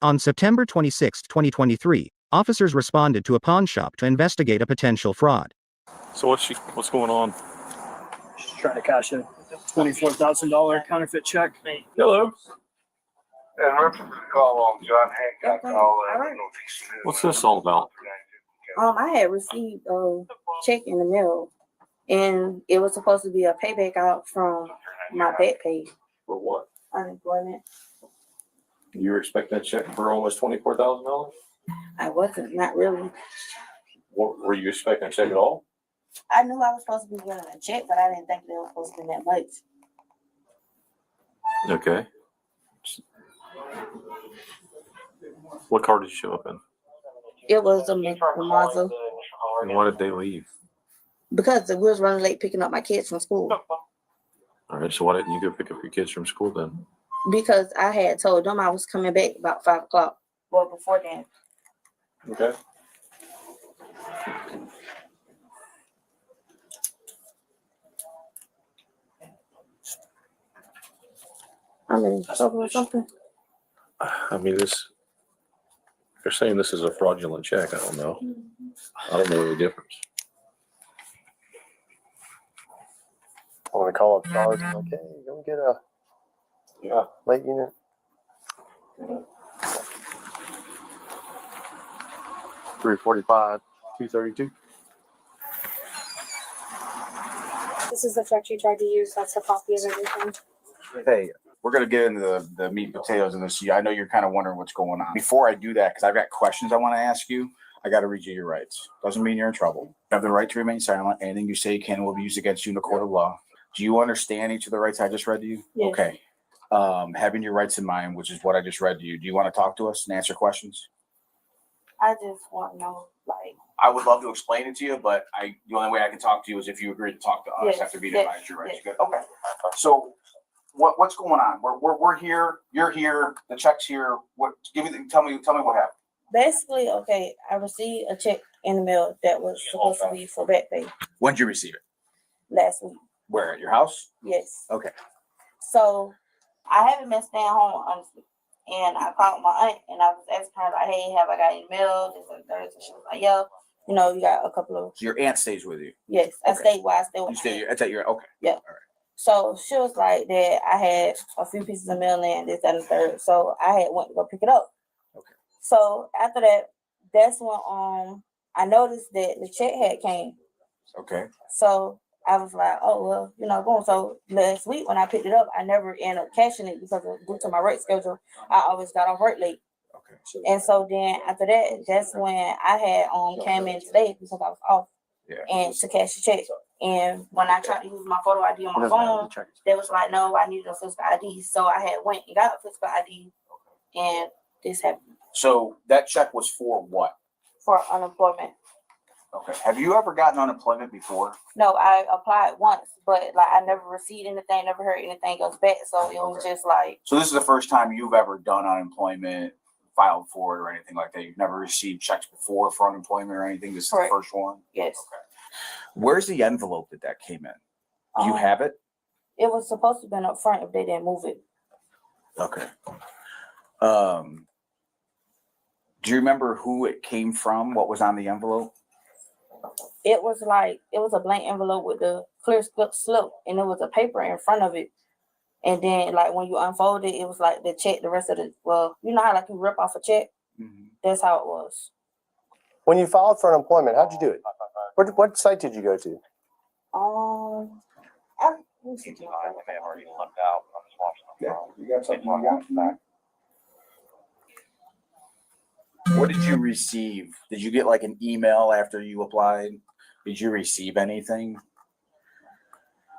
On September 26, 2023, officers responded to a pawn shop to investigate a potential fraud. So what's going on? She's trying to cash a $24,000 counterfeit check. Hello. And reference to the call on John Hancock. Okay. All All right. What's this all about? I had received a check in the mail, and it was supposed to be a payback out from my back pay, For what? unemployment. You were expecting a check for almost $24,000? I wasn't, not really. What, were you expecting a check at all? I knew I was supposed to be getting a check, but I didn't think it was supposed to be that much. Okay. What car did you show up in? It was a Mazda And why did they leave? because we was running late picking up my kids from school. All right, so why didn't you go pick up your kids from school then? Because I had told them I was coming back about 5 o'clock. Well, before then. Okay. I'm in trouble or something. I mean, they're saying this is a fraudulent check. I don't know. I don't know the difference. I want to call up SARS and like, hey, go get a late unit. $345, $232. This is the check you tried to use. That's a copy of everything. Hey, we're going to get into the meat and potatoes in this. I know you're kind of wondering what's going on. Before I do that, because I've got questions I want to ask you, I got to read you your rights. Doesn't mean you're in trouble. You have the right to remain silent. Anything you say can will be used against you in the court of law. Do you understand each of the rights I just read to you? Yes. Okay. Having your rights in mind, which is what I just read to you, do you want to talk to us and answer questions? I just want to know, like, I would love to explain it to you, but the only way I can talk to you is if you agree to talk to us Yes, after being yes, advised your rights. yes. Good. Okay. So what's going on? We're here. You're here. The check's here. Tell me what happened. basically, okay, I received a check in the mail that was supposed to be for back pay When did you receive it? last week. Where, at your house? Yes. Okay. So I haven't been staying home, honestly. And I called my aunt and I was asking her, like, hey, have I got any mail? This and that. And she was like, yeah, you know, you got a couple of. So your aunt stays with you? Yes, I Okay. stayed where I stayed with You my stay, aunt. it's at your, okay. Yeah. All right. So she was like that I had a few pieces of mail in, this, that, and the third. So I had went to go pick it up. Okay. So after that, that's when I noticed that the check had came. Okay. So I was like, oh, well, you know, going. So last week when I picked it up, I never ended up cashing it because due to my work schedule, I always got off work late. Okay. And so then after that, that's when I had came in today because I was off and to cash the check. And when I tried to use my photo ID on my phone, they was like, no, I needed a physical ID. So I had went and got a physical ID and this happened. So that check was for what? For unemployment. Okay. Have you ever gotten unemployment before? No, I applied once, but like I never received anything, never heard anything else back. So it was just like. So this is the first time you've ever done unemployment, filed for it or anything like that? You've never received checks before for unemployment or anything? This is the first one? Yes. Okay. Where's the envelope that came in? Do you have it? It was supposed to have been up front if they didn't move it. Okay. Do you remember who it came from? What was on the envelope? It was a blank envelope with the clear slip, and it was a paper in front of it. And then, like, when you unfold it, it was like the check, the rest of it. Well, you know how, like, you rip off a check? Mm-hmm. That's how it was. When you filed for unemployment, how'd you do it? What site did you go to? What did you receive? Did you get like an email after you applied? Did you receive anything?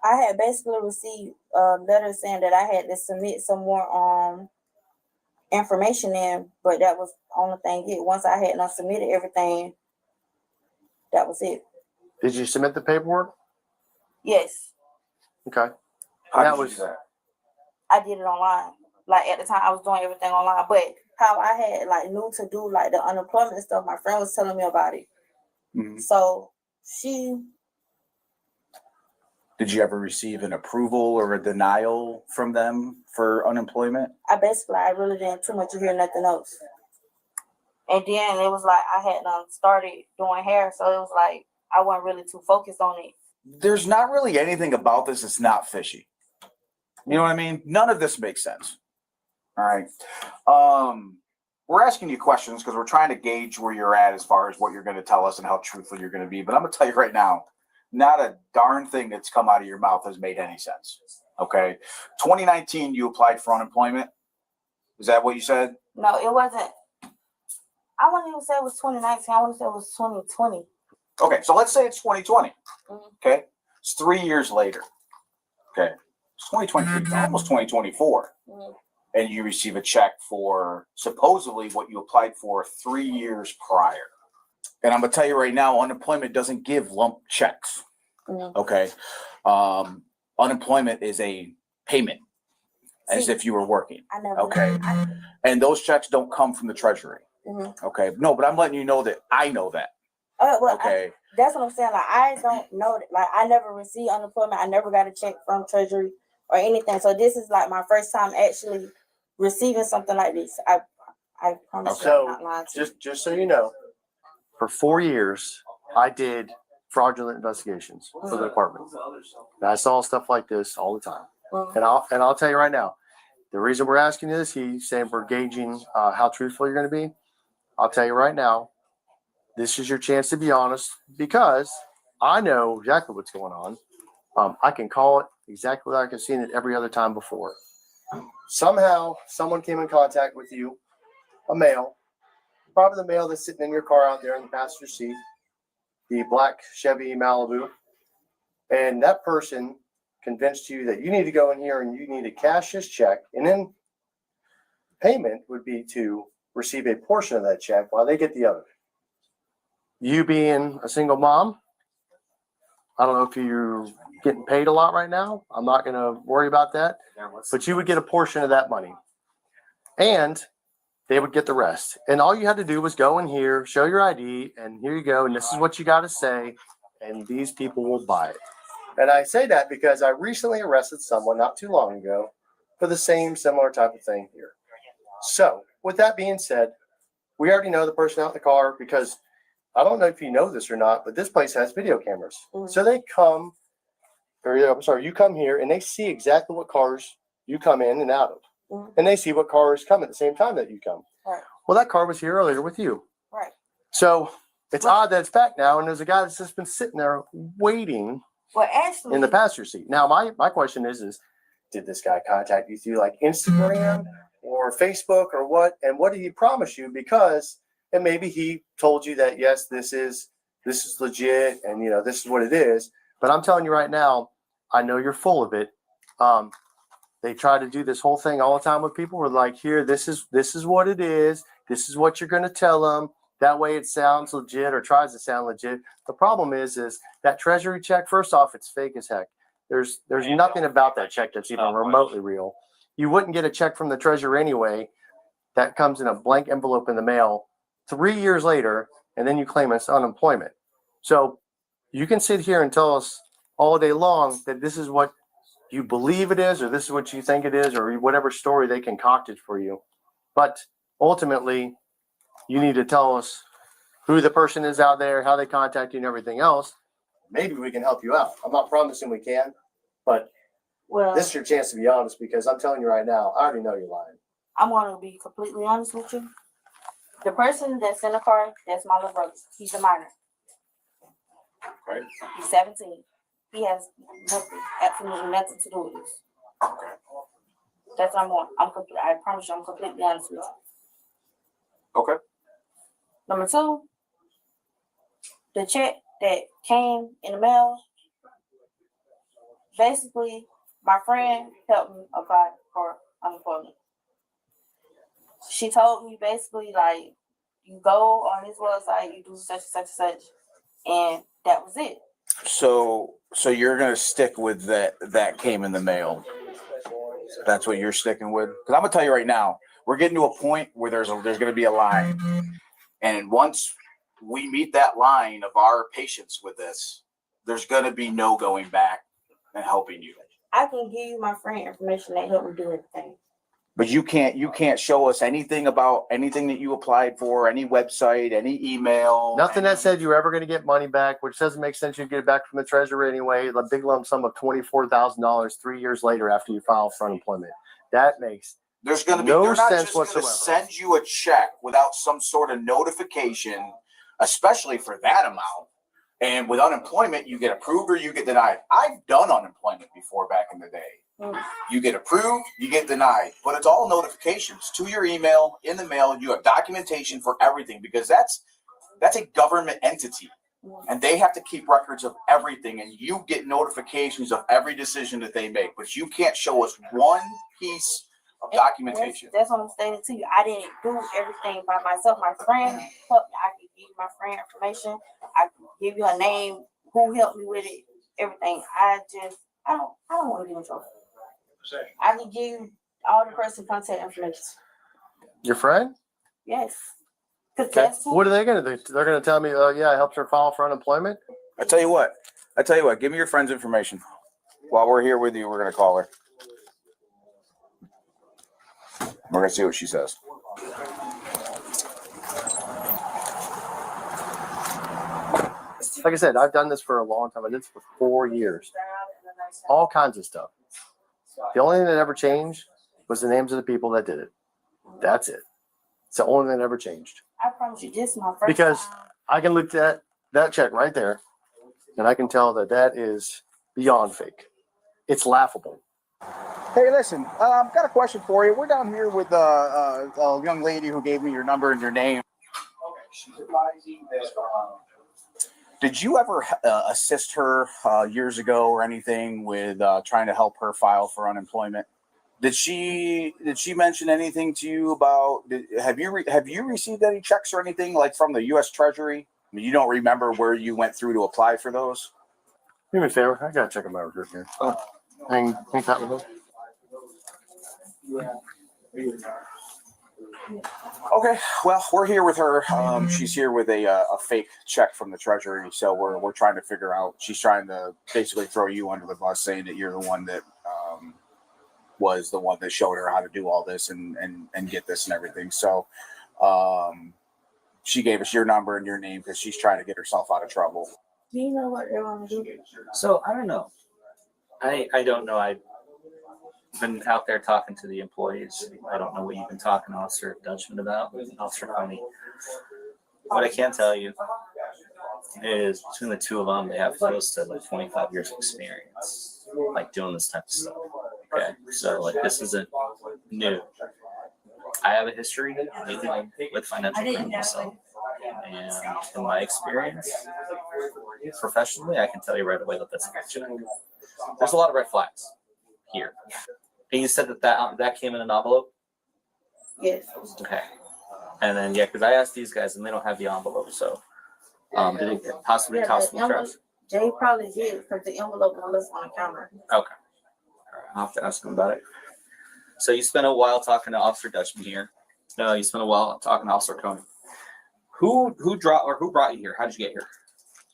I had basically received a letter saying that I had to submit some more information in, but that was the only thing. Once I had not submitted everything, that was it. Did you submit the paperwork? Yes. Okay. How did you do that? I did it online. Like at the time, I was doing everything online, but how I had like knew to do like the unemployment stuff, my friend was telling me about it. Mm-hmm. So Did you ever receive an approval or a denial from them for unemployment? I really didn't too much hear nothing else. And then it was like I had started doing hair, so it was like I wasn't really too focused on it. There's not really anything about this that's not fishy. You know what I mean? None of this makes sense. All right. We're asking you questions because we're trying to gauge where you're at as far as what you're going to tell us and how truthful you're going to be. But I'm going to tell you right now, not a darn thing that's come out of your mouth has made any sense. Okay. 2019, you applied for unemployment. Is that what you said? No, it wasn't. I wouldn't even say it was 2019. I want to say it was 2020. Okay. So let's say it's 2020. Mhm. Okay. It's 3 years later. Okay. It's 2023, almost 2024. Mhm. And you receive a check for supposedly what you applied for 3 years prior. And I'm going to tell you right now, unemployment doesn't give lump checks. Mhm. Okay. Unemployment is a payment as if you were working. I never. Okay. And those checks don't come from the Treasury. Mm-hmm. Okay. No, but I'm letting you know that I know that. Well, Okay. that's what I'm saying. Like, I don't know that. Like, I never received unemployment. I never got a check from Treasury or anything. So this is like my first time actually receiving something like this. I promise you, I'm not lying to you. Just so you know, for 4 years, I did fraudulent investigations for the department. And I saw stuff like this all the time. Mhm. And I'll tell you right now, the reason we're asking you this, he's saying we're gauging how truthful you're going to be. I'll tell you right now, this is your chance to be honest because I know exactly what's going on. I can call it exactly like I've seen it every other time before. Somehow, someone came in contact with you, a male, probably the male that's sitting in your car out there in the passenger seat, the black Chevy Malibu, and that person convinced you that you need to go in here and you need to cash this check, and then payment would be to receive a portion of that check while they get the other. You being a single mom, I don't know if you're getting paid a lot right now. I'm not going to worry about that, but you would get a portion of that money, and they would get the rest. And all you had to do was go in here, show your ID, and here you go. And this is what you got to say, and these people will buy it. And I say that because I recently arrested someone not too long ago for the same similar type of thing here. So with that being said, we already know the person out in the car because I don't know if you know this or not, but this place has video cameras. Mhm. So they come, you come here and they see exactly what cars you come in and out of. Mhm. And they see what cars come at the same time that you come. Right. Well, that car was here earlier with you. Right. So it's odd that it's back now, and there's a guy that's just been sitting there waiting Well, actually, in the passenger seat. Now, my question is did this guy contact you through like Instagram or Facebook or what? And what did he promise you? Because and maybe he told you that yes, this is legit, and this is what it is. But I'm telling you right now, I know you're full of it. They try to do this whole thing all the time with people. We're like, here, this is what it is. This is what you're going to tell them. That way it sounds legit or tries to sound legit. The problem is that Treasury check, first off, it's fake as heck. There's nothing about that check that's even remotely real. You wouldn't get a check from the Treasury anyway that comes in a blank envelope in the mail 3 years later, and then you claim it's unemployment. So you can sit here and tell us all day long that this is what you believe it is, or this is what you think it is, or whatever story they concocted for you. But ultimately, you need to tell us who the person is out there, how they contact you, and everything else. Maybe we can help you out. I'm not promising we can, but this is your chance to be honest, because I'm telling you right now, I already know you're lying. I'm going to be completely honest with you. The person that's in the car, that's my little brother. He's a minor. Right. He's 17. He has nothing, absolutely nothing to do with this. That's what I'm on. I promise you, I'm completely honest with you. Okay. Number two, the check that came in the mail, basically, my friend helped me apply for unemployment. She told me basically, like, you go on this website, you do such and such and such, and that was it. So you're gonna stick with that came in the mail. That's what you're sticking with. Because I'm gonna tell you right now, we're getting to a point where there's gonna be a line, and once we meet that line of our patience with this, there's gonna be no going back and helping you. I can give you my friend information that helped me do everything. But you can't show us anything about anything that you applied for, any website, any email. Nothing that said you were ever going to get money back, which doesn't make sense. You get it back from the Treasury anyway. A big lump sum of $24,000 3 years later after you file for unemployment. That makes There's going to be no they're not sense just going to whatsoever. send you a check without some sort of notification, especially for that amount. And with unemployment, you get approved or you get denied. I've done unemployment before back in the day. You get approved, you get denied, but it's all notifications to your email, in the mail. You have documentation for everything because that's a government entity and they have to keep records of everything, and you get notifications of every decision that they make, but you can't show us one piece of documentation. That's what I'm saying to you. I didn't do everything by myself. My friend helped me. I could give you my friend information. I could give you her name, who helped me with it, everything. I don't want to get in trouble. I can give you all the person contact information. Your friend? Yes. Cause Okay. that's What are they going to do? They're going to tell me, oh, yeah, I helped her file for unemployment? I tell you what, give me your friend's information. While we're here with you, we're going to call her. We're going to see what she says. Like I said, I've done this for a long time. I did this for 4 years. All kinds of stuff. The only thing that ever changed was the names of the people that did it. That's it. It's the only thing that ever changed. I promise you, this is my first Because time. I can look at that check right there, and I can tell that that is beyond fake. It's laughable. Hey, listen, I've got a question for you. We're down here with a young lady who gave me your number and your name. Did you ever assist her years ago or anything with trying to help her file for unemployment? Did she mention anything to you about? Have you received any checks or anything like from the US Treasury? I mean, you don't remember where you went through to apply for those? Do me a favor. I got to check on my recruit here. Hang that with Okay, well, we're here with her. She's here with a fake check from the Treasury, so we're trying to figure out. She's trying to basically throw you under the bus, saying that you're the one that was the one that showed her how to do all this and get this and everything. So she gave us your number and your name because she's trying to get herself out of trouble. Do you know what they want to do? So I don't know. I don't know. I've been out there talking to the employees. I don't know what you've been talking to Officer Dutchman about, Officer Coney. What I can tell you is between the two of them, they have close to like 25 years of experience, like doing this type of stuff. Okay, so like this isn't new. I have a history with financial crime myself, and in my experience, professionally, I can tell you right away that that's a good check. There's a lot of red flags here. And you said that came in an envelope? Yes. Okay. And then, yeah, because I asked these guys and they don't have the envelope. So did it possibly cost them trust? Jay probably did because the envelope was on the counter. Okay. All right. I'll have to ask them about it. So you spent a while talking to Officer Dutchman here. No, you spent a while talking to Officer Coney. Who brought you here? How did you get here?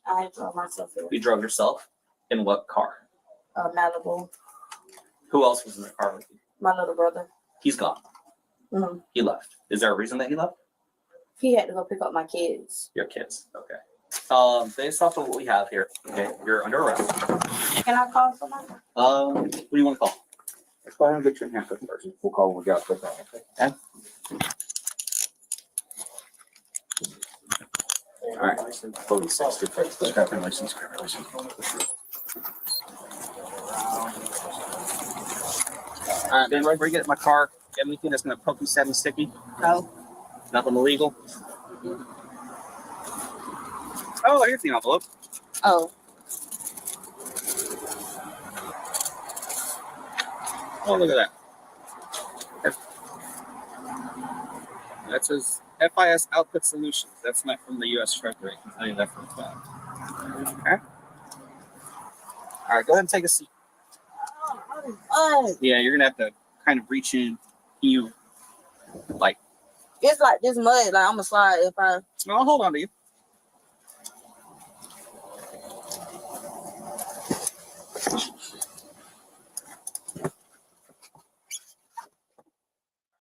I drove myself here. You drove yourself? In what car? Malibu. Who else was in the car with you? My little brother. He's gone. Mm-hmm. He left. Is there a reason that he left? He had to go pick up my kids. Your kids. Okay. Based off of what we have here, okay, you're under arrest. Can I call someone? What do you want to call? Let's go ahead and get your handcuff first. We'll call when we got it. Okay. All right. Police 625. Driver license. All right, then right where you get in my car, get anything that's gonna poke you, set me sticky? No. Nothing illegal. Oh, here's the envelope. Oh. Oh, look at that. That says FIS Output Solutions. That's not from the US Treasury. I can tell you that for a fact. Okay. All right, go ahead and take a seat. Yeah, you're gonna have to kind of reach in. You like it's like this mud. Like I'm gonna slide if I. I'll hold on to you.